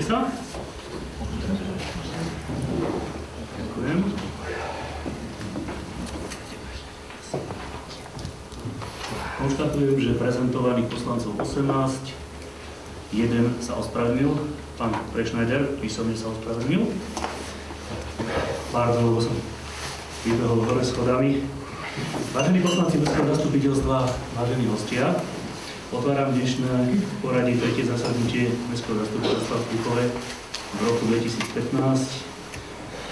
sa. Ďakujem. Konštatujem, že prezentovaných poslancov 18, jeden sa ospravedlnil, pán Prešnajder, písomne sa ospravedlnil. Pardon, lebo som vybehol hore schodami. Vážení poslanci Mestského zastupiteľstva, vážení hostia, otváram dnešné poradie tretie zasadnutie Mestského zastupiteľstva v Púchove v roku 2015,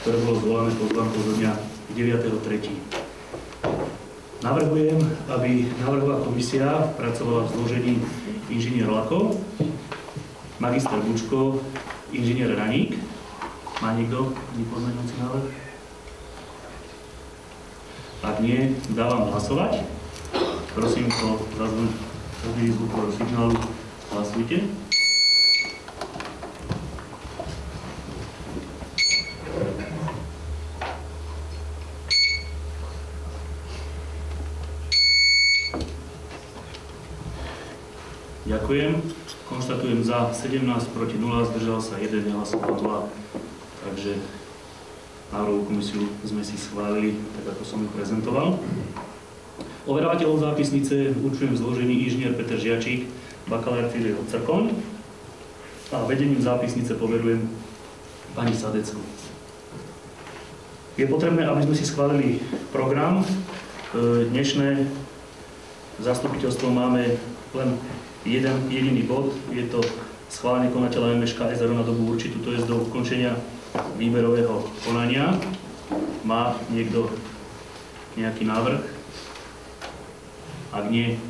ktoré bolo zvolané pozvánkou zo dňa 9.3. Navrhujem, aby návrhová komisia pracovala v zložení inžinier Lako, magister Bučko, inžinier Raník. Má niekto pozmeňujúci návrh? Ak nie, dávam hlasovať. Prosím o zaznenie zvukového signálu. Hlasujte. Ďakujem. Konštatujem za 17, proti 0, zdržal sa 1, nehlasoval 2. Takže návrhovú komisiu sme si schválili, tak ako som ju prezentoval. Overovateľom zápisnice určujem v zložení inžinier Peter Žiačík, bakalár Cyril Crkoň a vedením zápisnice poverujem pani Sadecku. Je potrebné, aby sme si schválili program. Dnešné zastupiteľstvo máme len jeden jediný bod, je to schválenie konateľa MŠK SRO na dobu určitú, to je do ukončenia výberového konania. Má niekto nejaký návrh? Ak nie,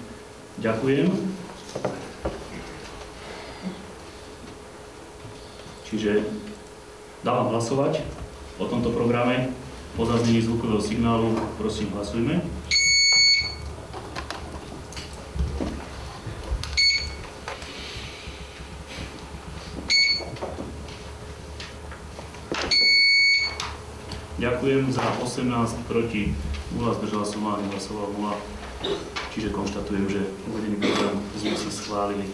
ďakujem. Čiže dávam hlasovať o tomto programe. Po zaznení zvukového signálu prosím hlasujme. Ďakujem, za 18, proti 0, zdržal som 0, nehlasoval 0. Čiže konštatujem, že uvedený program sme si schválili.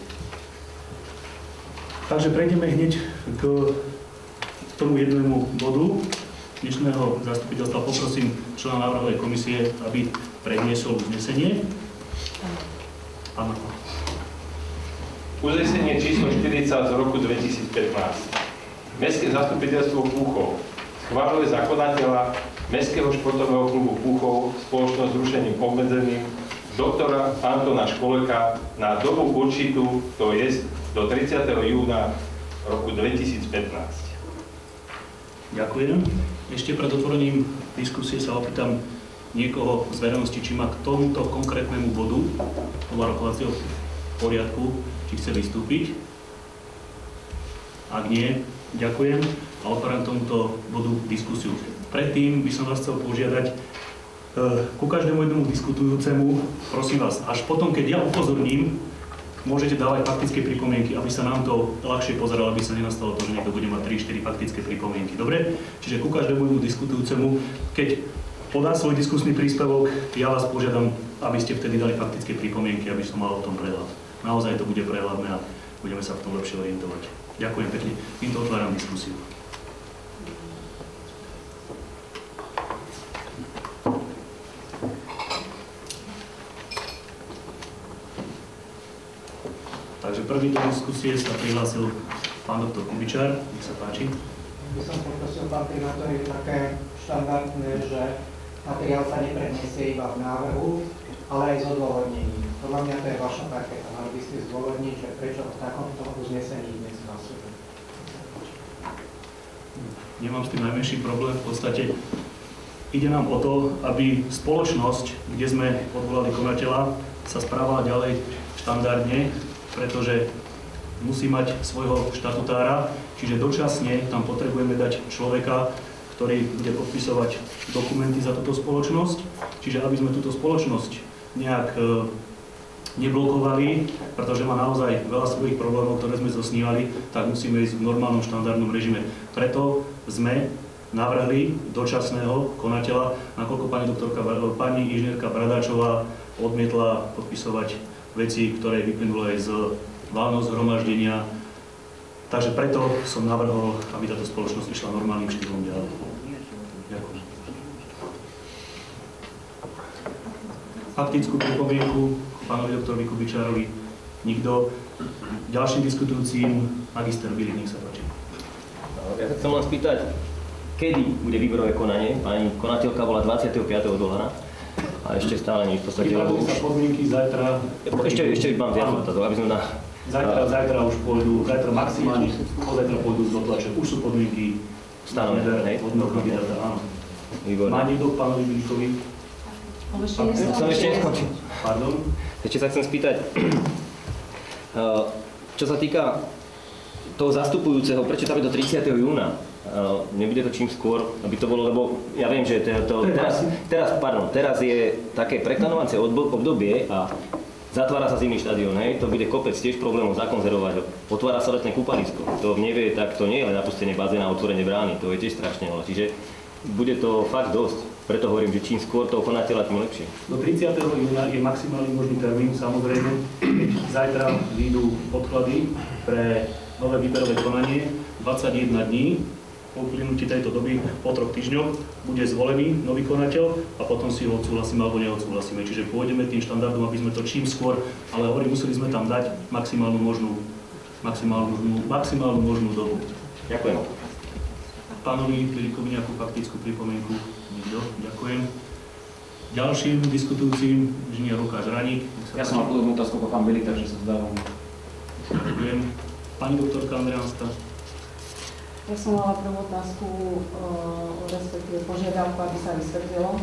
Takže prejdeme hneď k tomu jednému bodu dnešného zastupiteľstva. Poprosím člena návrhovej komisie, aby predniesol uznesenie. Áno. Uznesenie číslo 40 z roku 2015. Mestské zastupiteľstvo Púchov schvaľuje za konateľa Mestského športového klubu Púchov spoločnosť s rušením obmedzeným doktora Antona Školeka na dobu určitú, to je do 30. júna roku 2015. Ďakujem. Ešte pred otvorením diskusie sa opýtam niekoho z verejnosti, či má k tomuto konkrétnemu bodu podľa rokovacieho poriadku, či chce vystúpiť. Ak nie, ďakujem a otváram tomuto bodu diskusiu. Predtým by som vás chcel požiadať ku každému jednomu diskutujúcemu, prosím vás, až potom, keď ja upozorním, môžete dávať faktické pripomienky, aby sa nám to ľahšie pozeralo, aby sa nenastalo to, že niekto bude mať 3-4 faktické pripomienky. Dobre? Čiže ku každému jednomu diskutujúcemu, keď podá svoj diskusný príspevok, ja vás požiadam, aby ste vtedy dali faktické pripomienky, aby som mal o tom prehľad. Naozaj to bude prehľadné a budeme sa v tom lepšie orientovať. Ďakujem pekne. Týmto otváram diskusiu. Takže prvý do diskusie sa prihlásil pán doktor Kubičar. Nech sa páči. By som poprosil, pán primátor, je také štandardné, že materiál sa nepredniesie iba v návrhu, ale aj s odôvodnením. Podľa mňa to je vaša parketa. Mali by ste zdôvodniť, že prečo v takomto uznesení dnes hlasujeme. Nemám s tým najmenší problém. V podstate ide nám o to, aby spoločnosť, kde sme odvolali konateľa, sa správala ďalej štandardne, pretože musí mať svojho štatutára, čiže dočasne tam potrebujeme dať človeka, ktorý bude podpisovať dokumenty za túto spoločnosť. Čiže aby sme túto spoločnosť nejak neblokovali, pretože má naozaj veľa svojich problémov, ktoré sme zosnívali, tak musíme ísť v normálnom štandardnom režime. Preto sme navrhli dočasného konateľa, nakoľko pani inžinierka Bradáčová odmietla podpisovať veci, ktoré vyplynuli aj z valného zhromaždenia Takže preto som navrhol, aby táto spoločnosť išla normálnym štýlom ďalej. Ďakujem. Faktickú pripomienku pánovi doktorovi Kubičárovi nikto. Ďalším diskutujúcim magister Bilik, nech sa páči. Ja sa chcem len spýtať, kedy bude výberové konanie? Pani konateľka bola 25. dolara a ešte stále nič v podstate. Pripravujú sa podmienky zajtra. Ešte mám viac otázok, aby sme na... Zajtra už pôjdu, zajtra maximálne, pozajtra pôjdu z dotlače. Už sú podmienky stanovené, hej? Áno. Výborné. Má niekto k pánovi Bilikovi? Som ešte neskončil. Pardon? Ešte sa chcem spýtať, čo sa týka toho zastupujúceho, prečo tam je do 30. júna? Nebude to čím skôr, aby to bolo, lebo ja viem, že teraz je také preklanovacie obdobie a zatvára sa zimný štadión, hej, to bude kopec tiež problémov zakonzervovať ho. Otvára sa letné kúpalisko, to nevie, tak to nie je len napustenie bazéna a otvorenie brány, to je tiež strašne veľa, čiže bude to fakt dosť. Preto hovorím, že čím skôr toho konateľa, tým lepšie. Do 30. júna je maximálny možný termín, samozrejme, keď zajtra vyjdú podklady pre nové výberové konanie, 21 dní, po uplynutí tejto doby, po 3 týždňoch, bude zvolený nový konateľ a potom si ho odsúhlasíme alebo neodsúhlasíme. Čiže pôjdeme tým štandardom, aby sme to čím skôr, ale hovorím, museli sme tam dať maximálnu možnú dobu. Ďakujem. Pánovi Bilikovi nejakú faktickú pripomienku? Nikto? Ďakujem. Ďalším diskutujúcim inžinier Lukáš Raník. Ja som mal podobnú otázku po pán Bilik, takže sa vzdávam. Ďakujem. Pani doktorka Andreánska. Ja som mala prvú otázku, respektíve požiadavku, aby sa vysvetlilo.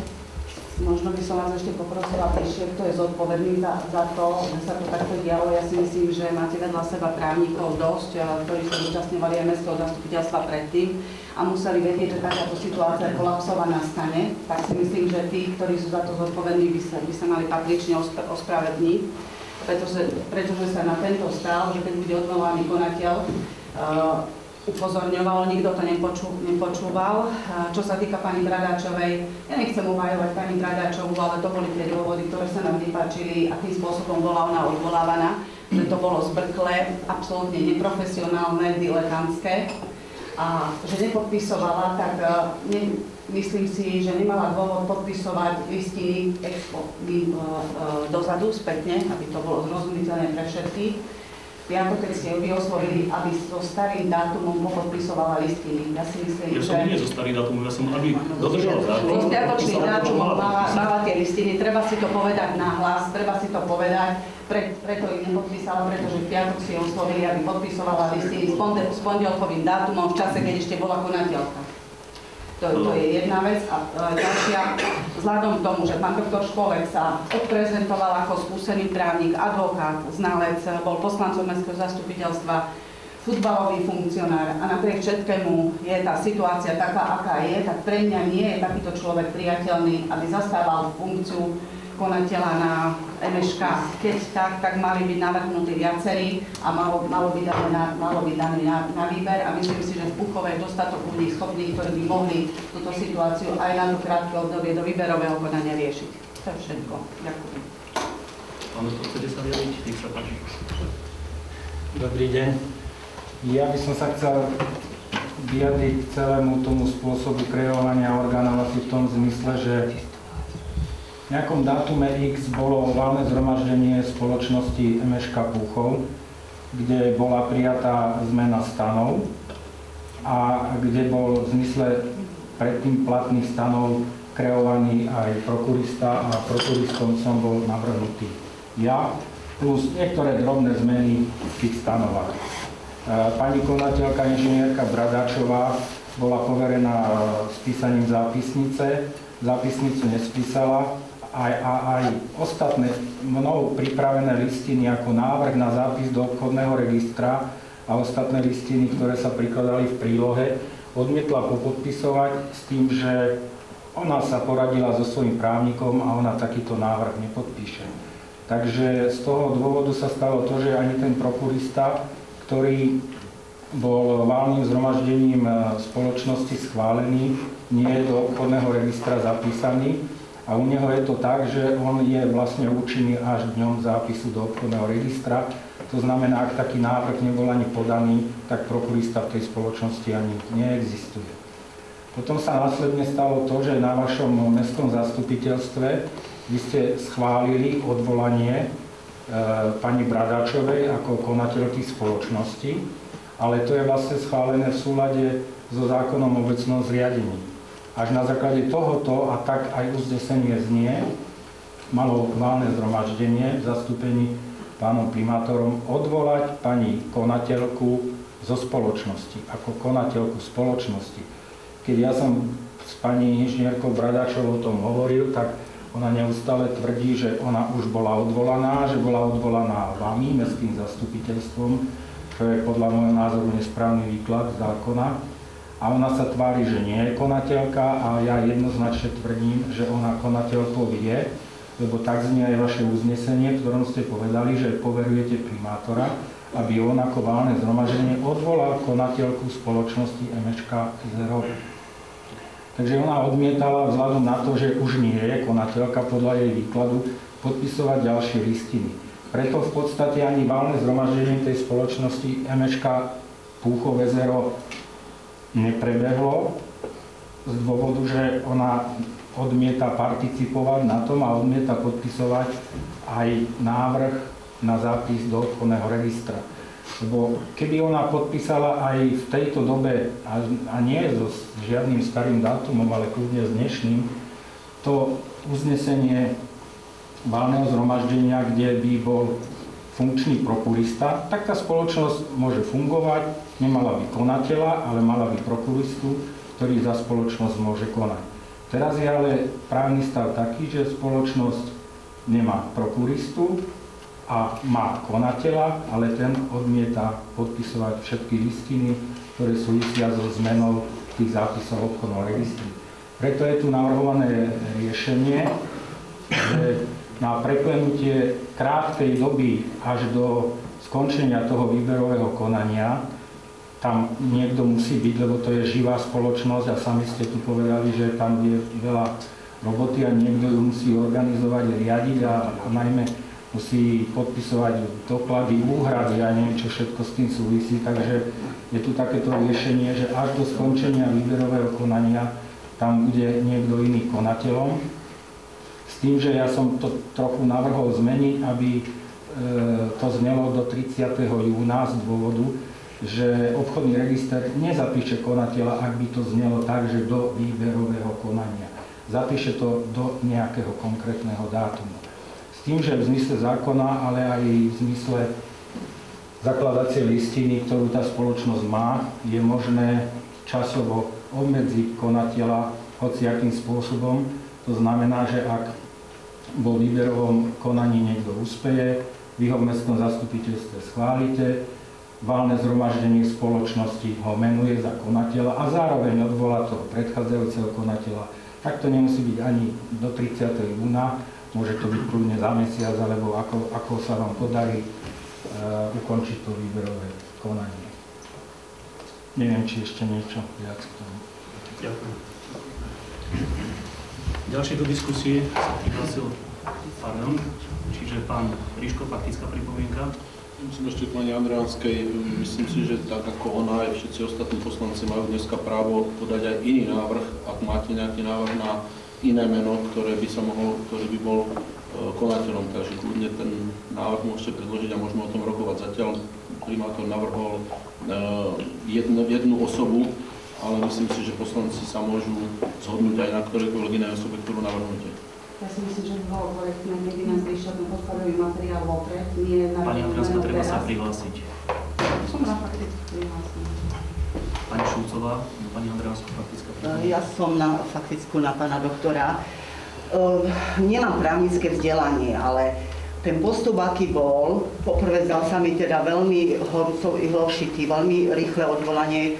Možno by som vás ešte poprosila bližšie, kto je zodpovedný za to, že sa to takto dialo. Ja si myslím, že máte vedľa seba právnikov dosť, ktorí sa zúčastňovali mestského zastupiteľstva predtým a museli vedieť, že takáto situácia kolapsovaná stane. Tak si myslím, že tí, ktorí sú za to zodpovední, by sa mali patrične ospravedlniť, pretože sa na tento stav, že keď bude odvolaný konateľ, upozorňoval, nikto to nepočúval. Čo sa týka pani Bradáčovej, ja nechcem obhajovať pani Bradáčovú, ale to boli tie dôvody, ktoré sa nám nepáčili, akým spôsobom bola ona odvolávaná, že to bolo zbrklé, absolútne neprofesionálne, diletantské a že nepodpisovala, tak myslím si, že nemala dôvod podpisovať listiny dozadu, spätne, aby to bolo zrozumiteľné pre všetkých. Piatok, keď ste ju oslovili, aby so starým dátumom popodpisovala listiny. Ja si myslím, že... Ja som nie so starým dátumom, ja som, aby dodržal dátum. So spiatočným dátumom mala tie listiny, treba si to povedať nahlas, treba si to povedať, preto ich nepodpísala, pretože v piatok si ju oslovili, aby podpisovala listiny s pondelkovým dátumom v čase, keď ešte bola konateľka. To je jedna vec. A ďalšia, vzhľadom k tomu, že pán doktor Školek sa odprezentoval ako skúsený právnik, advokát, znalec, bol poslancom mestského zastupiteľstva, futbalový funkcionár a napriek všetkému je tá situácia taká, aká je, tak pre mňa nie je takýto človek priateľný, aby zastával funkciu konateľa na MŠK. Keď tak mali byť navrhnutí viacerí a malo byť dané na výber a myslím si, že v Púchove je dostatok ľudí schopných, ktorí by mohli túto situáciu aj na to krátke obdobie do výberového konania riešiť. To je všetko. Ďakujem. Pán doktor, chcete sa vyjadriť? Nech sa páči. Dobrý deň. Ja by som sa chcel vyjadriť k celému tomu spôsobu kreovania orgánov asi v tom zmysle, že v nejakom dátume X bolo valné zhromaždenie spoločnosti MŠK Púchov, kde bola prijatá zmena stanov a kde bol v zmysle predtým platných stanov kreovaný aj prokurista a prokuristom som bol navrhnutý ja, plus niektoré drobné zmeny v tých stanovách. Pani konateľka inžinierka Bradáčová bola poverená spísaním zápisnice, zápisnicu nespísala, aj ostatné mnou pripravené listiny ako návrh na zápis do obchodného registra a ostatné listiny, ktoré sa prikladali v prílohe, odmietla popodpisovať s tým, že ona sa poradila so svojím právnikom a ona takýto návrh nepodpíše. Takže z toho dôvodu sa stalo to, že ani ten prokurista, ktorý bol valným zhromaždením spoločnosti schválený, nie je do obchodného registra zapísaný. a u neho je to tak, že on je vlastne účinný až dňom zápisu do obchodného registra. To znamená, ak taký návrh nebol ani podaný, tak prokurista v tej spoločnosti ani neexistuje. Potom sa následne stalo to, že na vašom mestskom zastupiteľstve vy ste schválili odvolanie pani Bradáčovej ako konateľky spoločnosti, ale to je vlastne schválené v súlade so zákonom o obecnom zriadení. Až na základe tohoto, a tak aj uznesenie znie, malo valné zhromaždenie v zastúpení pánom primátorom odvolať pani konateľku zo spoločnosti, ako konateľku spoločnosti. Keď ja som s pani inžinierkou Bradáčovou o tom hovoril, tak ona neustále tvrdí, že ona už bola odvolaná, že bola odvolaná vami, mestským zastupiteľstvom, čo je podľa môjho názoru nesprávny výklad zákona. A ona sa tvári, že nie je konateľka a ja jednoznačne tvrdím, že ona konateľkou je, lebo tak znie aj vaše uznesenie, v ktorom ste povedali, že poverujete primátora, aby on ako valné zhromaždenie odvolal konateľku spoločnosti MŠK Zero. Takže ona odmietala vzhľadom na to, že už nie je konateľka podľa jej výkladu podpisovať ďalšie listiny. Preto v podstate ani valné zhromaždenie tej spoločnosti MŠK Púchové Zero neprebehlo z dôvodu, že ona odmieta participovať na tom a odmieta podpisovať aj návrh na zápis do obchodného registra. Lebo keby ona podpísala aj v tejto dobe, a nie so žiadnym starým dátumom, ale kľudne s dnešným, to uznesenie valného zhromaždenia, kde by bol funkčný prokurista, tak tá spoločnosť môže fungovať, nemala by konateľa, ale mala by prokuristu, ktorý za spoločnosť môže konať. Teraz je ale právny stav taký, že spoločnosť nemá prokuristu a má konateľa, ale ten odmieta podpisovať všetky listiny, ktoré súvisia so zmenou tých zápisov obchodného registru. Preto je tu navrhované riešenie, že na preklenutie krátkej doby až do skončenia toho výberového konania tam niekto musí byť, lebo to je živá spoločnosť a sami ste tu povedali, že tam je veľa roboty a niekto ju musí organizovať, riadiť a najmä musí podpisovať doklady, úhrady a neviem, čo všetko s tým súvisí. Takže je tu takéto riešenie, že až do skončenia výberového konania tam bude niekto iný konateľom. S tým, že ja som to trochu navrhol zmeniť, aby to znelo do 30. júna z dôvodu, že obchodný register nezapíše konateľa, ak by to znelo tak, že do výberového konania. Zapíše to do nejakého konkrétneho dátumu. S tým, že v zmysle zákona, ale aj v zmysle zakladacej listiny, ktorú tá spoločnosť má, je možné časovo obmedziť konateľa hociakým spôsobom. To znamená, že ak vo výberovom konaní niekto úspeje, vy ho v mestskom zastupiteľstve schválite, valné zhromaždenie spoločnosti ho menuje za konateľa a zároveň odvolá toho predchádzajúceho konateľa. Tak to nemusí byť ani do 30. júna, môže to byť kľudne za mesiac, alebo ako sa vám podarí ukončiť to výberové konanie. Neviem, či ešte niečo viac k tomu. Ďakujem. Ďalšie do diskusie sa prihlásil čiže pán Ríško, faktická pripomienka. Myslím ešte k pani Andreánskej, myslím si, že tak ako ona aj všetci ostatní poslanci majú dneska právo podať aj iný návrh, ak máte nejaký návrh na iné meno, ktorý by bol konateľom, takže kľudne ten návrh môžete predložiť a môžeme o tom rokovať. Zatiaľ primátor navrhol jednu osobu, ale myslím si, že poslanci sa môžu zhodnúť aj na ktorejkoľvek inej osobe, ktorú navrhnete. Ja si myslím, že by bolo korektné, keby nám prišiel ten podkladový materiál vopred, nie na... Pani Andreánska, treba sa prihlásiť. Som na faktickú prihlásiť. Pani Šulcová, pani Andreánska, faktická pripomienka. Ja som na faktickú na pána doktora. Nemám právnické vzdelanie, ale ten postup, aký bol, poprvé zdal sa mi teda veľmi horúcov ihlošitý, veľmi rýchle odvolanie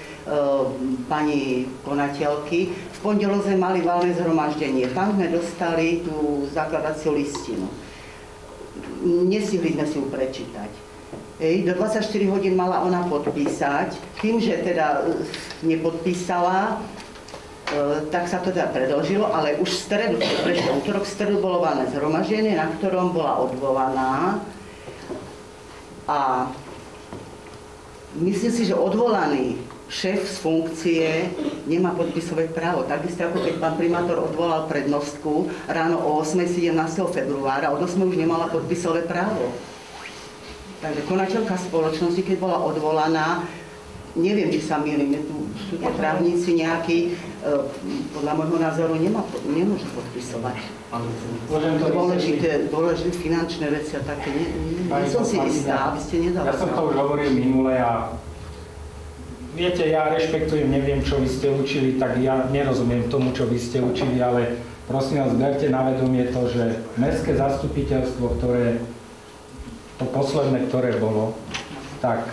pani konateľky. V pondelok sme mali valné zhromaždenie. Tam sme dostali tú zakladaciu listinu. Nestihli sme si ju prečítať. Do 24 hodín mala ona podpísať. Tým, že teda nepodpísala, tak sa to teda predĺžilo, ale už v stredu, prečo útorok, v stredu bolo valné zhromaždenie, na ktorom bola odvolaná a myslím si, že odvolaný šéf z funkcie nemá podpisové právo. Takisto ako keď pán primátor odvolal prednostku ráno o 8. 17. februára, od 8. už nemala podpisové právo. Takže konateľka spoločnosti, keď bola odvolaná, neviem, či sa mýlim, sú to právnici nejakí, podľa môjho názoru nemôžu podpisovať. Dôležité finančné veci a také, nie som si istá, aby ste nedali. Ja som to už hovoril minule a viete, ja rešpektujem, neviem, čo vy ste učili, tak ja nerozumiem tomu, čo vy ste učili, ale prosím vás, berte na vedomie to, že mestské zastupiteľstvo, to posledné, ktoré bolo, tak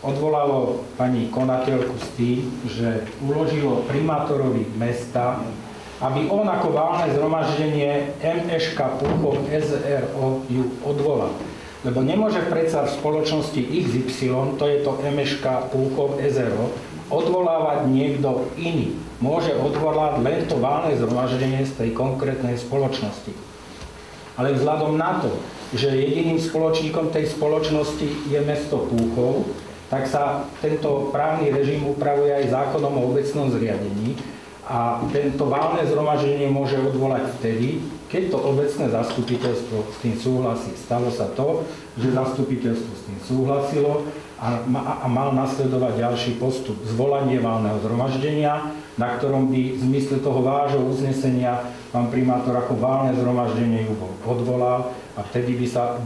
odvolalo pani konateľku s tým, že uložilo primátorovi mesta, aby on ako valné zhromaždenie MŠK Púchov SRO ju odvolal. Lebo nemôže predsa v spoločnosti XY, to je to MŠK Púchov SRO, odvolávať niekto iný. Môže odvolať len to valné zhromaždenie z tej konkrétnej spoločnosti. Ale vzhľadom na to, že jediným spoločníkom tej spoločnosti je mesto Púchov, tak sa tento právny režim upravuje aj zákonom o obecnom zriadení a tento valné zhromaždenie môže odvolať vtedy, keď to obecné zastupiteľstvo s tým súhlasí. Stalo sa to, že zastupiteľstvo s tým súhlasilo a mal nasledovať ďalší postup. Zvolanie valného zhromaždenia, na ktorom by v zmysle toho vášho uznesenia pán primátor ako valné zhromaždenie ju odvolal a vtedy by sa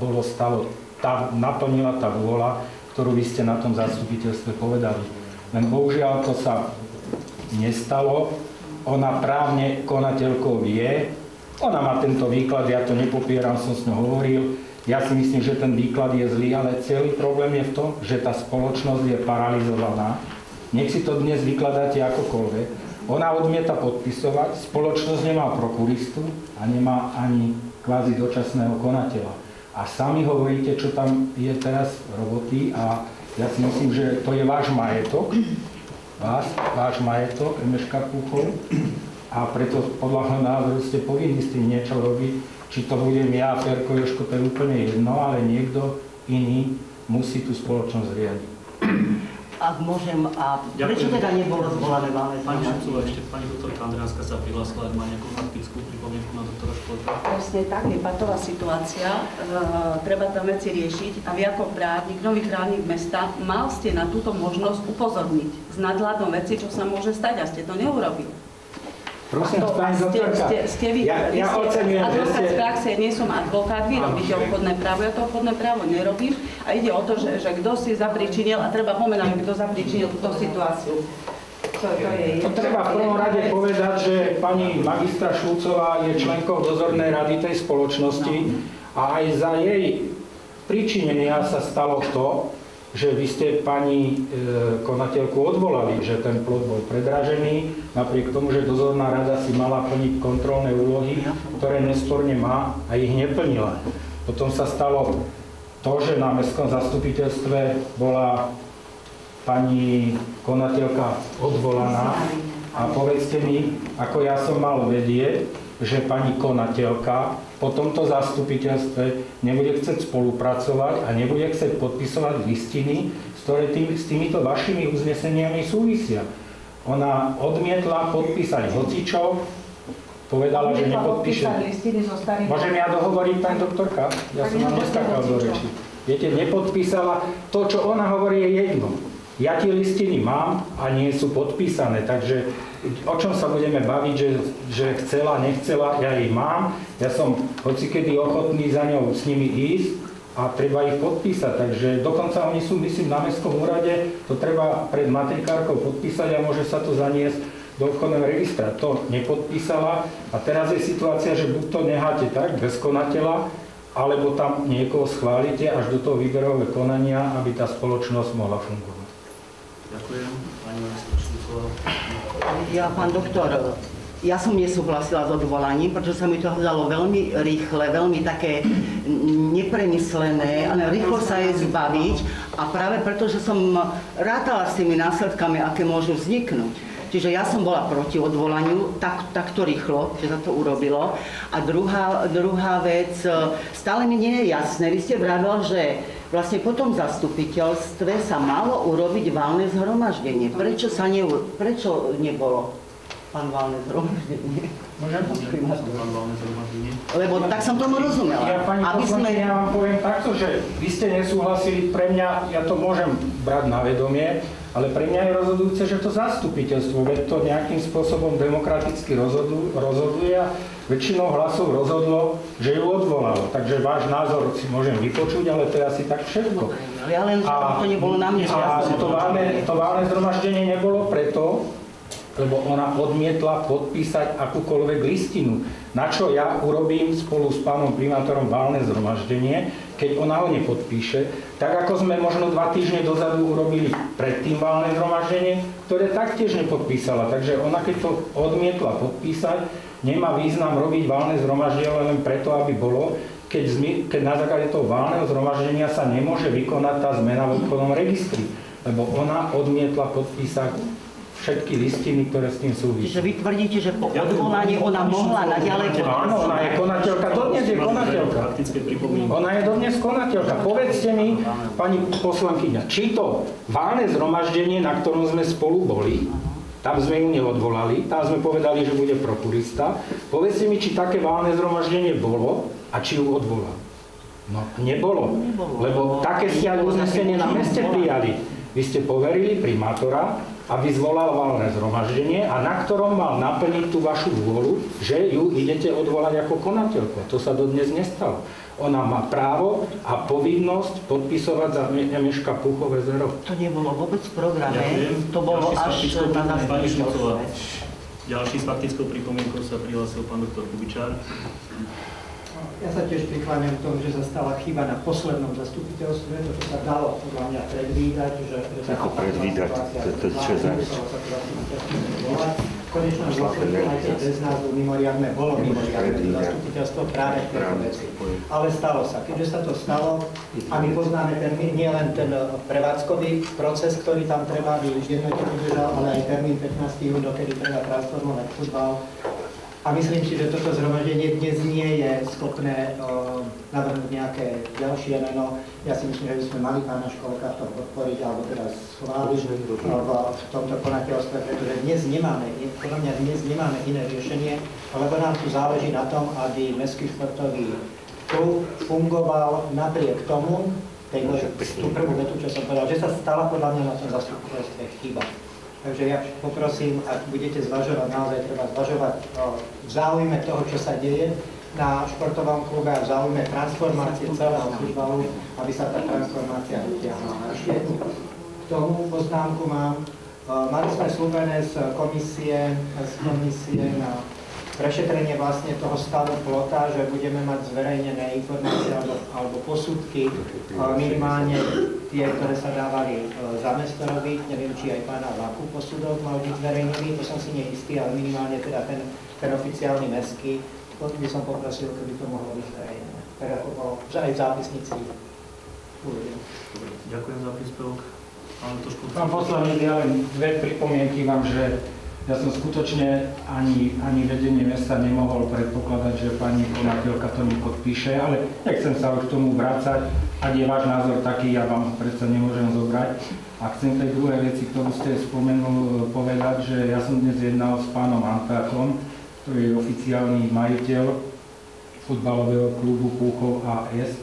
naplnila tá vôľa, ktorú vy ste na tom zastupiteľstve povedali. Len bohužiaľ to sa nestalo. Ona právne konateľkou je. Ona má tento výklad, ja to nepopieram, som s ňou hovoril. Ja si myslím, že ten výklad je zlý, ale celý problém je v tom, že tá spoločnosť je paralizovaná. Nech si to dnes vykladáte akokoľvek. Ona odmieta podpisovať, spoločnosť nemá prokuristu a nemá ani kvázi dočasného konateľa. A sami hovoríte, čo tam je teraz roboty a ja si myslím, že to je váš majetok, váš majetok, MŠK Púchov a preto podľa môjho názoru ste povinni s tým niečo robiť. Či to budem ja, Ferko, Jožko, to je úplne jedno, ale niekto iný musí tú spoločnosť riadiť. Ak môžem, a prečo teda nebolo zvolané valné Pani zhromaždenie? Šucová, ešte pani doktorka Andriánska sa prihlásila, ak má nejakú faktickú pripomienku na doktora Školka. Presne tak, je patová situácia, treba tam veci riešiť a vy ako právnik, nový právnik mesta, mal ste na túto možnosť upozorniť s nadhľadom veci, čo sa môže stať a ste to neurobili. Prosím, pani doktorka, ja oceňujem, že ste... Advokát z praxe, nie som advokát, vy robíte obchodné právo, ja to obchodné právo nerobím a ide o to, že kto si zapričinil a treba pomenať, kto zapričinil túto situáciu. To treba v prvom rade povedať, že pani magistra Šulcová je členkou dozornej rady tej spoločnosti a aj za jej pričinenia sa stalo to, že vy ste pani konateľku odvolali, že ten plot bol predražený, napriek tomu, že dozorná rada si mala plniť kontrolné úlohy, ktoré nesporne má a ich neplnila. Potom sa stalo to, že na mestskom zastupiteľstve bola pani konateľka odvolaná a povedzte mi, ako ja som mal vedieť, že pani konateľka po tomto zastupiteľstve nebude chcieť spolupracovať a nebude chcieť podpisovať listiny, ktoré s týmito vašimi uzneseniami súvisia. Ona odmietla podpísať hocičo, povedala, že nepodpíše. Môžem ja dohovoriť, pani doktorka? Ja som vám neskakal do reči. Viete, nepodpísala, to, čo ona hovorí, je jedno. Ja tie listiny mám a nie sú podpísané, takže o čom sa budeme baviť, že chcela, nechcela, ja ich mám, ja som hocikedy ochotný za ňou s nimi ísť a treba ich podpísať, takže dokonca oni sú, myslím, na mestskom úrade, to treba pred matrikárkou podpísať a môže sa to zaniesť do obchodného registra. To nepodpísala a teraz je situácia, že buď to necháte tak, bez konateľa, alebo tam niekoho schválite až do toho výberového konania, aby tá spoločnosť mohla fungovať. Ďakujem. Pani magistra Šulcová. Ja, pán doktor, ja som nesúhlasila s odvolaním, pretože sa mi to zdalo veľmi rýchle, veľmi také nepremyslené, ale rýchlo sa jej zbaviť a práve preto, že som rátala s tými následkami, aké môžu vzniknúť. Čiže ja som bola proti odvolaniu, takto rýchlo, že sa to urobilo. A druhá vec, stále mi nie je jasné, vy ste vravil, že vlastne po tom zastupiteľstve sa malo urobiť valné zhromaždenie. Prečo nebolo pán valné zhromaždenie? Lebo tak som tomu rozumela. Ja, pani poslankyňa, ja vám poviem takto, že vy ste nesúhlasili, pre mňa, ja to môžem brať na vedomie, ale pre mňa je rozhodujúce, že to zastupiteľstvo, veď to nejakým spôsobom demokraticky rozhoduje a väčšinou hlasov rozhodlo, že ju odvolalo. Takže váš názor si môžem vypočuť, ale to je asi tak všetko. Ja len, že to nebolo na mne. A to valné zhromaždenie nebolo preto, lebo ona odmietla podpísať akúkoľvek listinu. Na čo ja urobím spolu s pánom primátorom valné zhromaždenie, keď ona ho nepodpíše, tak ako sme možno 2 týždne dozadu urobili predtým valné zhromaždenie, ktoré taktiež nepodpísala. Takže ona keď to odmietla podpísať, nemá význam robiť valné zhromaždenie len preto, aby bolo, keď na základe toho valného zhromaždenia sa nemôže vykonať tá zmena v obchodnom registri, lebo ona odmietla podpísať všetky listiny, ktoré s tým súvisia. Čiže vy tvrdíte, že po odvolaní ona mohla naďalej podpísať? Áno, ona je konateľka, dodnes je konateľka. Ona je dodnes konateľka. Povedzte mi, pani poslankyňa, či to valné zhromaždenie, na ktorom sme spolu boli, tam sme ju neodvolali, tam sme povedali, že bude prokurista. Povedzte mi, či také valné zhromaždenie bolo a či ju odvolal. No, nebolo. Lebo také ste aj uznesenie na meste prijali. Vy ste poverili primátora, aby zvolal valné zhromaždenie a na ktorom mal naplniť tú vašu vôľu, že ju idete odvolať ako konateľku. To sa dodnes nestalo. Ona má právo a povinnosť podpisovať za Emeška Púchové zero. To nebolo vôbec v programe, to bolo až na zastupiteľstve. Ďalší s faktickou pripomienkou sa prihlásil pán doktor Kubičár. Ja sa tiež prikláňam k tomu, že sa stala chyba na poslednom zastupiteľstve, to sa dalo podľa mňa predvídať, že ako predvídať, to čo zač? V konečnom dôsledku aj keď bez názvu mimoriadne bolo mimoriadne zastupiteľstvo práve v tejto veci. Ale stalo sa. Keďže sa to stalo a my poznáme nie len ten prevádzkový proces, ktorý tam treba, aby jednotne udržal, ale aj termín 15. jún, dokedy treba transformovať futbal. A myslím si, že toto zhromaždenie dnes nie je schopné navrhnúť nejaké ďalšie meno. Ja si myslím, že by sme mali pána Školka v tom podporiť, alebo teda schváliť v tomto konateľstve, pretože dnes nemáme iné riešenie, lebo nám tu záleží na tom, aby Mestský športový klub fungoval napriek tomu, tú prvú vetu, čo som povedal, že sa stala podľa mňa na tom zastupiteľstve chyba. Takže ja poprosím, ak budete zvažovať, naozaj treba zvažovať v záujme toho, čo sa deje na športovom klube a v záujme transformácie celého futbalu, aby sa tá transformácia utiahla. Ešte k tomu poznámku mám. Mali sme slúbené z komisie na prešetrenie vlastne toho stavu plota, že budeme mať zverejnené informácie alebo posudky, minimálne tie, ktoré sa dávali za mesto robiť, neviem, či aj pána Vaku posudok mal byť zverejnený, to som si neistý, ale minimálne teda ten oficiálny mestský, potom by som poprosil, keby to mohlo byť zverejnené, tak ako bolo, že aj v zápisnici uvedem. Ďakujem za príspevok. Pán poslanec, ja len 2 pripomienky vám, že ja som skutočne ani vedenie mesta nemohol predpokladať, že pani konateľka to nepodpíše, ale nechcem sa už k tomu vrácať. Ak je váš názor taký, ja vám predsa nemôžem zobrať. A chcem tej druhej veci, ktorú ste spomenul, povedať, že ja som dnes jednal s pánom Antákom, ktorý je oficiálny majiteľ futbalového klubu Púchov AS.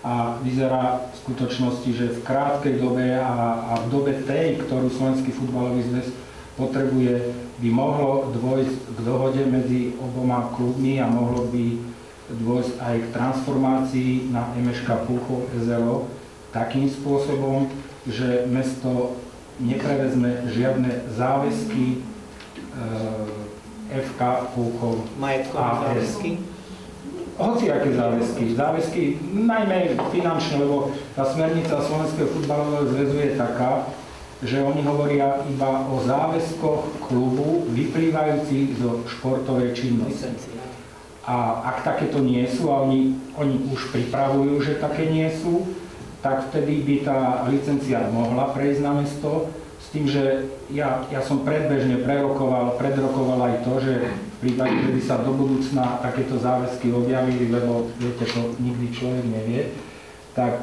A vyzerá v skutočnosti, že v krátkej dobe a v dobe tej, ktorú Slovenský futbalový zväz potrebuje, by mohlo dôjsť k dohode medzi oboma klubmi a mohlo by dôjsť aj k transformácii na Emeška Púchov SRO takým spôsobom, že mesto neprevezme žiadne záväzky FK Púchov AS. Hociaké záväzky, najmä finančné, lebo tá smernica Slovenského futbalového zväzu je taká, že oni hovoria iba o záväzkoch klubu vyplývajúcich zo športovej činnosti. A ak takéto nie sú, a oni už pripravujú, že také nie sú, tak vtedy by tá licencia mohla prejsť na mesto s tým, že ja som predbežne predrokoval aj to, že v prípade, že by sa do budúcna takéto záväzky objavili, lebo viete, to nikdy človek nevie, tak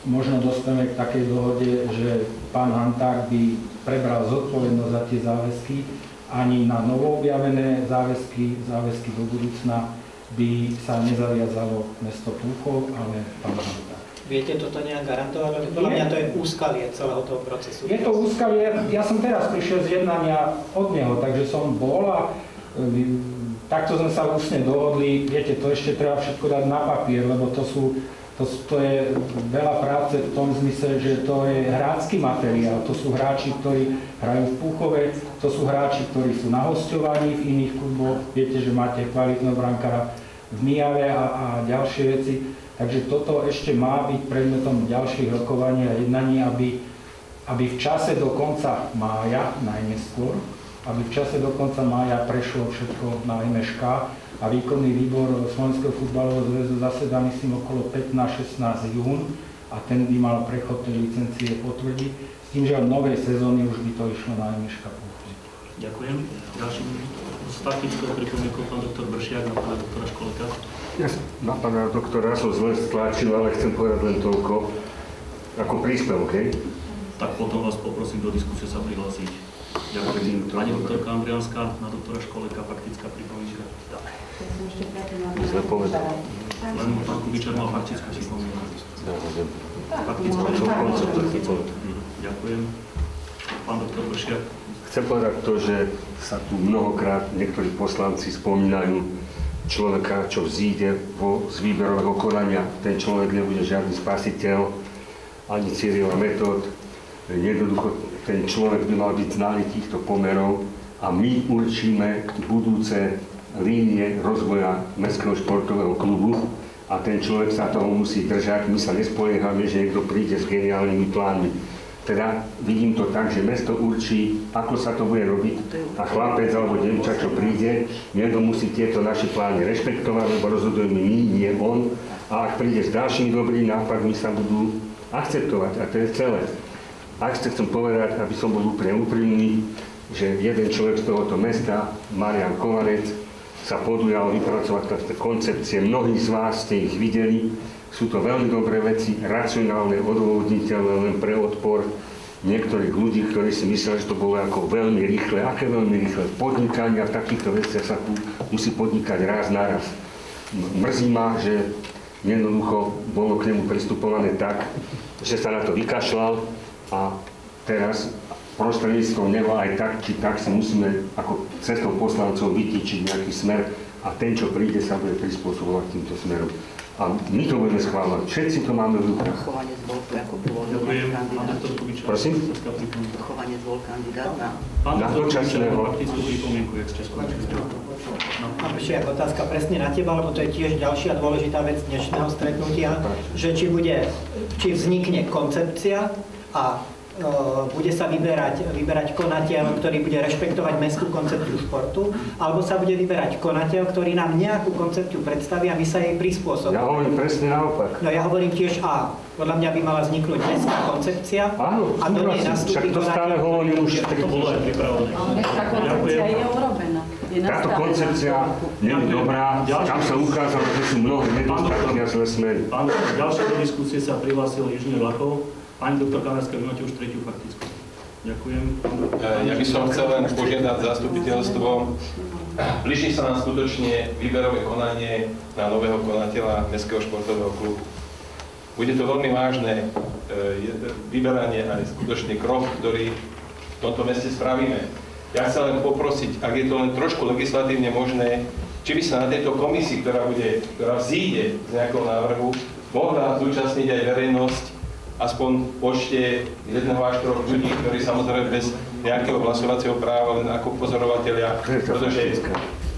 možno dostaneme k takej dohode, že pán Hanták by prebral zodpovednosť za tie záväzky, ani na novoobjavené záväzky do budúcna by sa nezaviazalo mesto Púchov, ale pán Hanták. Viete toto nejak garantovať? Podľa mňa to je úskalie celého toho procesu. Je to úskalie, ja som teraz prišiel z jednania od neho, takže som bol a takto sme sa ústne dohodli, viete, to ešte treba všetko dať na papier, lebo to je veľa práce v tom zmysle, že to je hráčsky materiál, to sú hráči, ktorí hrajú v Púchove, to sú hráči, ktorí sú na hosťovaní v iných kluboch, viete, že máte kvalitného brankára v Mijave a ďalšie veci. Takže toto ešte má byť predmetom ďalších rokovaní a jednaní, aby v čase do konca mája najneskôr, aby v čase do konca mája prešlo všetko na MŠK a výkonný výbor Slovenského futbalového zväzu zasedá, myslím, okolo 15-16 jún a ten by mal prechod tej licencie potvrdiť, s tým, že od novej sezóny už by to išlo na MŠK. Ďakujem. Ďalším s faktickou pripomienkou pán doktor Bršiak na pána doktora Školeka. Ja na pána doktora som zle stlačil, ale chcem povedať len toľko ako príspevok, hej? Tak potom vás poprosím do diskusie sa prihlásiť. Ďakujem. Pani doktorka Andrianská na doktora Školeka, faktická pripomienka. Zle povedal. Len pán Kubičar mal faktickú pripomienku. Faktickú pripomienku. Ďakujem. Pán doktor Bršiak. Chcem povedať to, že sa tu mnohokrát niektorí poslanci spomínajú človeka, čo vzíde z výberového konania. Ten človek nebude žiadny spasiteľ, ani Cyril a Metód. Jednoducho, ten človek by mal byť znalý týchto pomerov a my určíme budúce línie rozvoja Mestského športového klubu a ten človek sa toho musí držať. My sa nespoliehame, že niekto príde s geniálnymi plánmi. Teda vidím to tak, že mesto určí, ako sa to bude robiť a chlapec alebo dievča, čo príde, niekto musí tieto naše plány rešpektovať, lebo rozhodujeme my, nie on. A ak príde s ďalšími dobrými nápadmi, sa budú akceptovať. A to je celé. Ak chcem povedať, aby som bol úplne úprimný, že jeden človek z tohoto mesta, Marian Kovarec, sa podujal vypracovať koncepcie. Mnohí z vás ste ich videli. Sú to veľmi dobré veci, racionálne, odôvodniteľné len pre odpor niektorých ľudí, ktorí si mysleli, že to bolo ako veľmi rýchle. Aké veľmi rýchle? Podnikanie v takýchto veciach sa tu musí podnikať raz na raz. Mrzí ma, že jednoducho bolo k nemu pristupované tak, že sa na to vykašľal a teraz prostredníctvom neho aj tak, či tak si musíme ako cestou poslancov vytýčiť nejaký smer a ten, čo príde, sa bude prispôsobovať týmto smerom. A my to budeme schváľovať. Všetci to máme v rukách. Chovanec bol ako pôvodný kandidát. Prosím? Chovanec bol kandidát na... Pán doktor Kubičar, faktickú pripomienku, jak ste skončili. Mám ešte aj otázka presne na teba, lebo to je tiež ďalšia dôležitá vec dnešného stretnutia, že či vznikne koncepcia a bude sa vyberať konateľ, ktorý bude rešpektovať mestskú koncepciu športu, alebo sa bude vyberať konateľ, ktorý nám nejakú koncepciu predstaví a my sa jej prispôsobíme. Ja hovorím presne naopak. No ja hovorím tiež A. Podľa mňa by mala vzniknúť mestská koncepcia. Áno, a do nej nastúpi však to stále hovorím už. To bolo aj pripravené. Ale mestská koncepcia je urobená. Táto koncepcia nie je dobrá, tam sa ukázalo, že sú mnohé nedostatky a zlé smery. Pán doktor, ďalšie do diskusie sa prihlásil inžinier Lachov. Pani doktor Kánevská, vy máte už tretiu faktickú. Ďakujem. Ja by som chcel len požiadať zastupiteľstvo. Blíži sa nám skutočne výberové konanie na nového konateľa Mestského športového klubu. Bude to veľmi vážne vyberanie a skutočný krok, ktorý v tomto meste spravíme. Ja chcem len poprosiť, ak je to len trošku legislatívne možné, či by sa na tejto komisii, ktorá vzíde z nejakého návrhu, mohla zúčastniť aj verejnosť, aspoň počte 1 až 3 ľudí, ktorí samozrejme bez nejakého hlasovacieho práva, len ako pozorovatelia, pretože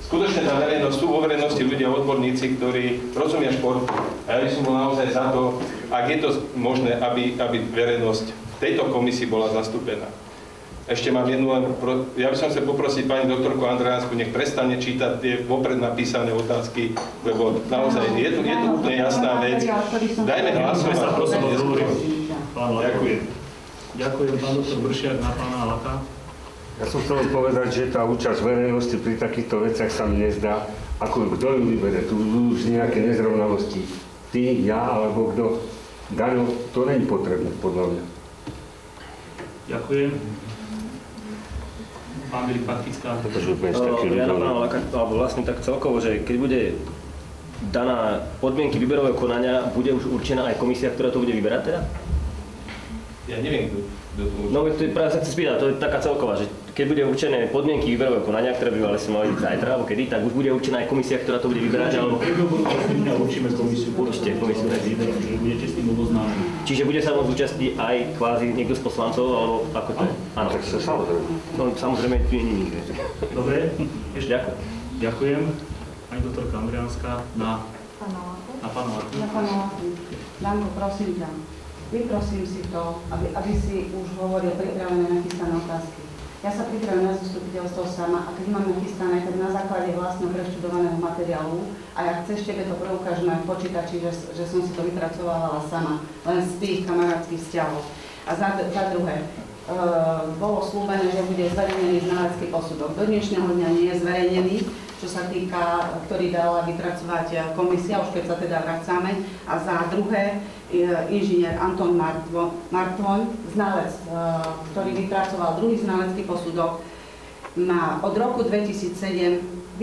skutočne tá verejnosť, sú vo verejnosti ľudia, odborníci, ktorí rozumia športu. A ja by som bol naozaj za to, ak je to možné, aby verejnosť v tejto komisii bola zastúpená. Ešte mám jednu len, ja by som chcel poprosiť pani doktorku Andriansku, nech prestane čítať tie vopred napísané otázky, lebo naozaj je tu úplne jasná vec. Dajme hlasovať. Ďakujem. Ďakujem, pán doktor Bršiak, na pána Laka. Ja som chcel povedať, že tá účasť verejnosti pri takýchto veciach sa mi nezdá, ako kto ju vybere. Tu budú už nejaké nezrovnalosti. Ty, ja, alebo kto. Daňo, to není potrebné, podľa mňa. Ďakujem. Pán Bilik, faktická. Ja na pána Laka, alebo vlastne tak celkovo, že keď bude daná podmienky výberového konania, bude už určená aj komisia, ktorá to bude vyberať teda? Ja neviem, kto to určí. No, práve sa chcem spýtať, to je taká celková, že keď bude určené podmienky výberového konania, ktoré by mali byť zajtra, alebo kedy, tak už bude určená aj komisia, ktorá to bude vyberať, alebo... Určíme komisiu. Určite komisiu. Budete s tým oboznámení. Čiže bude sa môcť zúčastniť aj kvázi niekto z poslancov, alebo ako to je? Áno. Tak sa samozrejme. No, samozrejme, tu nie je nikde. Dobre, Ešte ďakujem. ďakujem. Pani doktorka Andriánska na pána Laku. Na pána Laku. Danko, prosím ťa. Vyprosím si to, aby si už hovoril pripravené nachystané otázky. Ja sa pripravujem na zastupiteľstvo sama a keď mám nachystané, tak na základe vlastného preštudovaného materiálu a ja chceš, tebe to preukážem aj v počítači, že som si to vypracovala sama, len z tých kamarátskych vzťahov. A za druhé, bolo slúbené, že bude zverejnený znalecký posudok. Do dnešného dňa nie je zverejnený, čo sa týka, ktorý dala vypracovať komisia, už keď sa teda vracame. A za druhé, inžinier Anton Martvon, znalec, ktorý vypracoval druhý znalecký posudok, má od roku 2007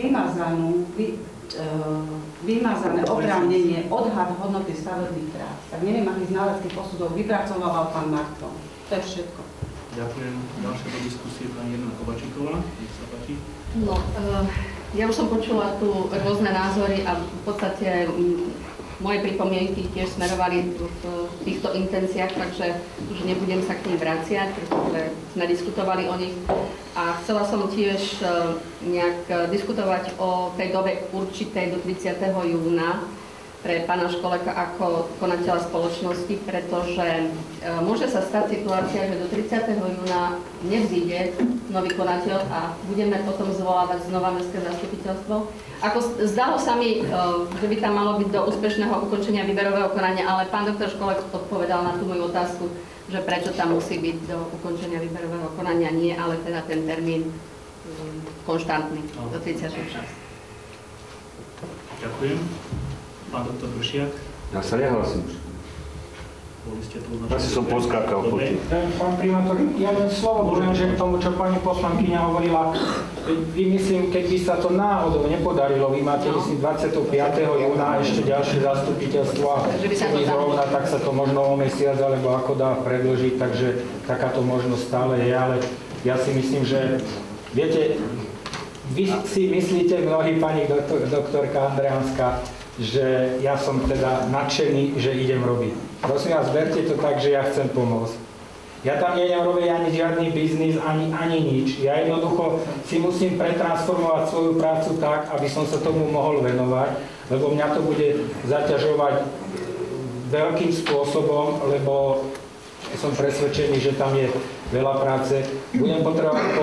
vymazané oprávnenie odhad hodnoty stavebných trás. Tak neviem, aký znalecký posudok vypracoval pán Martvon. To je všetko. Ďakujem. Ďalšia do diskusie pani Irena Kovačíková. Nech sa páči. No, ja už som počula tu rôzne názory a v podstate moje pripomienky tiež smerovali v týchto intenciách, takže už nebudem sa k nim vraciať, pretože sme diskutovali o nich. A chcela som tiež nejak diskutovať o tej dobe určitej do 30. júna pre pána Školeka ako konateľa spoločnosti, pretože môže sa stať situácia, že do 30. júna nevzíde nový konateľ a budeme potom zvolávať znova mestské zastupiteľstvo. Zdalo sa mi, že by tam malo byť do úspešného ukončenia výberového konania, ale pán doktor Školek odpovedal na tú moju otázku, že prečo tam musí byť do ukončenia výberového konania nie, ale teda ten termín konštantný do 36. Ďakujem. Pán doktor Bršiak. Ja sa nehlasím už. Boli ste tu Asi som poskákal po tým. Pán primátor, ja len slovo poviem, že k tomu, čo pani poslankyňa hovorila, myslím, keď by sa to náhodou nepodarilo, vy máte, myslím, 25. júna ešte ďalšie zastupiteľstvo a zrovna, tak sa to možno o mesiac, alebo ako dá predĺžiť, takže takáto možnosť stále je, ale ja si myslím, že, viete, vy si myslíte, mnohí pani doktorka Andriánska, že ja som teda nadšený, že idem robiť. Prosím vás, berte to tak, že ja chcem pomôcť. Ja tam nejdem robiť ani žiadny biznis, ani nič. Ja jednoducho si musím pretransformovať svoju prácu tak, aby som sa tomu mohol venovať, lebo mňa to bude zaťažovať veľkým spôsobom, lebo som presvedčený, že tam je veľa práce. Budem potrebovať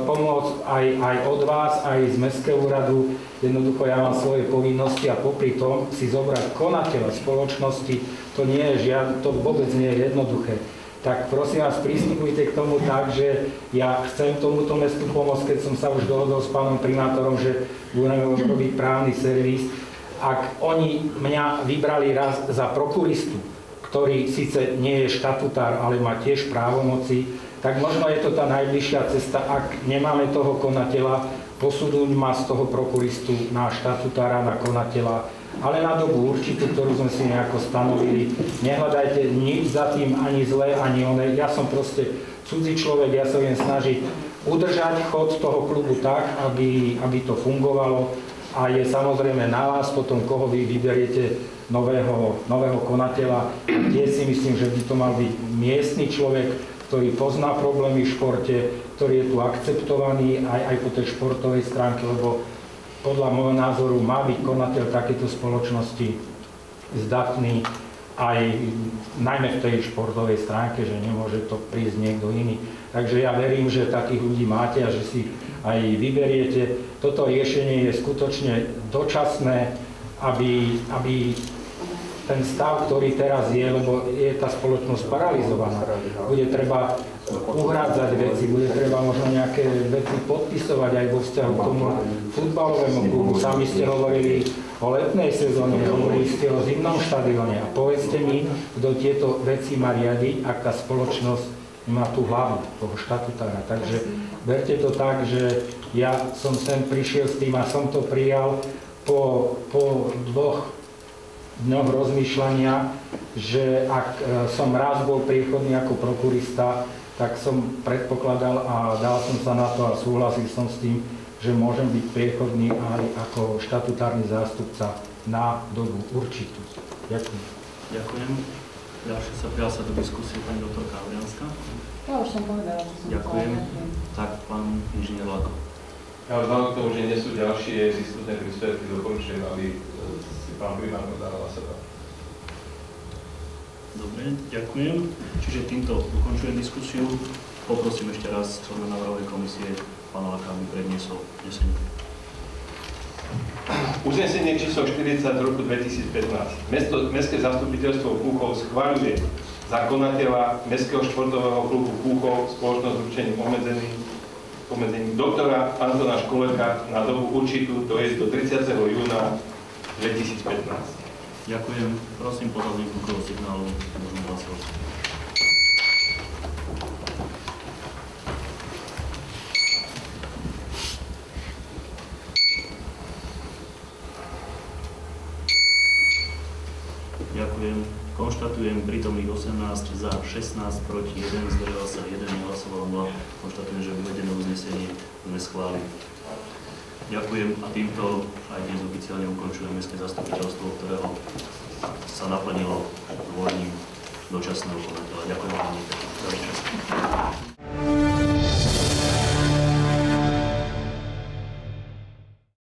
pomôcť aj od vás, aj z Mestského úradu. Jednoducho ja mám svoje povinnosti a popri tom si zobrať konateľa spoločnosti, to vôbec nie je jednoduché. Tak prosím vás, pristupujte k tomu tak, že ja chcem tomuto mestu pomôcť, keď som sa už dohodol s pánom primátorom, že budeme robiť právny servis. Ak oni mňa vybrali raz za prokuristu, ktorý síce nie je štatutár, ale má tiež právomoci, tak možno je to tá najbližšia cesta, ak nemáme toho konateľa, posúduť ma z toho prokuristu na štatutára, na konateľa, ale na dobu určitú, ktorú sme si nejako stanovili. Nehľadajte nič za tým, ani zlé, ani oné. Ja som proste cudzí človek, ja sa viem snažiť udržať chod toho klubu tak, aby to fungovalo. A je samozrejme na vás potom, koho vy vyberiete nového konateľa. Tiež si myslím, že by to mal byť miestny človek, ktorý pozná problémy v športe, ktorý je tu akceptovaný aj po tej športovej stránke, lebo podľa môjho názoru má byť konateľ takéto spoločnosti zdatný aj najmä v tej športovej stránke, že nemôže to prísť niekto iný. Takže ja verím, že takých ľudí máte a že si aj vyberiete. Toto riešenie je skutočne dočasné, aby ten stav, ktorý teraz je, lebo je tá spoločnosť paralizovaná. Bude treba uhrádzať veci, bude treba možno nejaké veci podpisovať aj vo vzťahu k tomu futbalovému klubu. Sami ste hovorili o letnej sezóne, hovorili ste o zimnom štadióne a povedzte mi, kto tieto veci má riadiť, ak tá spoločnosť nemá tú hlavu toho štatutára. Takže berte to tak, že ja som sem prišiel s tým a som to prijal po 2 dňoch rozmýšľania, že ak som raz bol priechodný ako prokurista, tak som predpokladal a dal som sa na to a súhlasil som s tým, že môžem byť priechodný aj ako štatutárny zástupca na dobu určitú. Ďakujem. Ďakujem. Ďalšie sa prihlása do diskusie pani doktorka Adriánska. Ja už som povedala, že som Ďakujem. Tak, pán inžinier Lako. Ja vzhľadom k tomu, že nie sú ďalšie diskutné príspevky, doporučujem, aby si pán primátor dal hlasovať. Dobre, ďakujem. Čiže týmto ukončujem diskusiu. Poprosím ešte raz člena návrhovej komisie, pána Laka, aby predniesol uznesenie. Uznesenie číslo 40 z roku 2015. Mestské zastupiteľstvo Púchov schvaľuje za konateľa Mestského športového klubu Púchov spoločnosť s ručením obmedzením doktora Antona Školeka na dobu určitú, to je do 30. júna 2015. Ďakujem. Prosím, podľa zvukového signálu môžeme hlasovať. Ďakujem. Konštatujem prítomných 18 za, 16 proti 1, zdržal sa 1, nehlasovalo 0. Konštatujem, že uvedené uznesenie sme schválili. Ďakujem a týmto aj dnes oficiálne ukončujem mestské zastupiteľstvo, ktorého sa naplnilo zvolením dočasného konateľa. Ďakujem vám za čas.